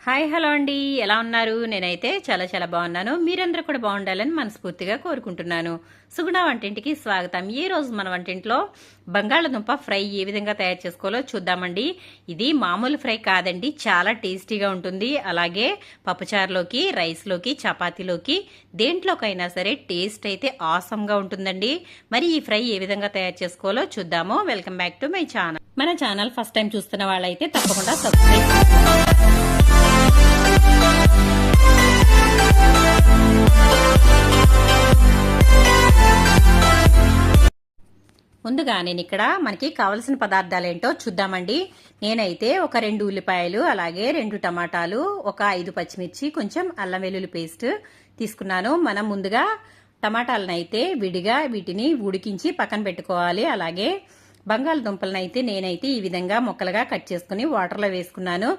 Hi hello అండి, ఎలా ఉన్నారు? నేనైతే చాలా చాలా బాగున్నాను. మీరందరూ కూడా బాగుండాలని మనస్ఫూర్తిగా కోరుకుంటున్నాను. సుగుణ వంటింటికి స్వాగతం. ఈ రోజు మన వంటింట్లో బంగాళదుంప ఫ్రై ఏ విధంగా తయారు చేసుకోవాలో చూద్దామండి. ఇది మామూలు ఫ్రై కాదండి, చాలా టేస్టీగా ఉంటుంది. అలాగే పప్పుచారులోకి, రైస్లోకి, చపాతీలోకి దేంట్లోకైనా సరే టేస్ట్ అయితే ఆసమ్గా ఉంటుందండి. మరి ఈ ఫ్రై ఏ విధంగా తయారు చేసుకోవాలో చూద్దాము. Welcome back to my channel. మన ఛానల్ ఫస్ట్ టైం చూస్తున్న వాళ్ళైతే తప్పకుండా సబ్స్క్రైబ్ ముందుగా నేను ఇక్కడ మనకి కావలసిన పదార్థాలు ఏంటో చూద్దామండి. నేనైతే ఒక 2 ఉల్లిపాయలు, అలాగే 2 టమాటాలు, ఒక 5 పచ్చిమిర్చి, కొంచెం అల్లం వెల్లుల్లి పేస్ట్ తీసుకున్నాను. మనం ముందుగా టమాటాలను అయితే విడిగా వీటిని ఉడికించి పక్కన పెట్టుకోవాలి. అలాగే బంగాళదుంపలను అయితే నేనైతే ఈ విధంగా ముక్కలుగా కట్ చేసుకుని వాటర్లో వేసుకున్నాను.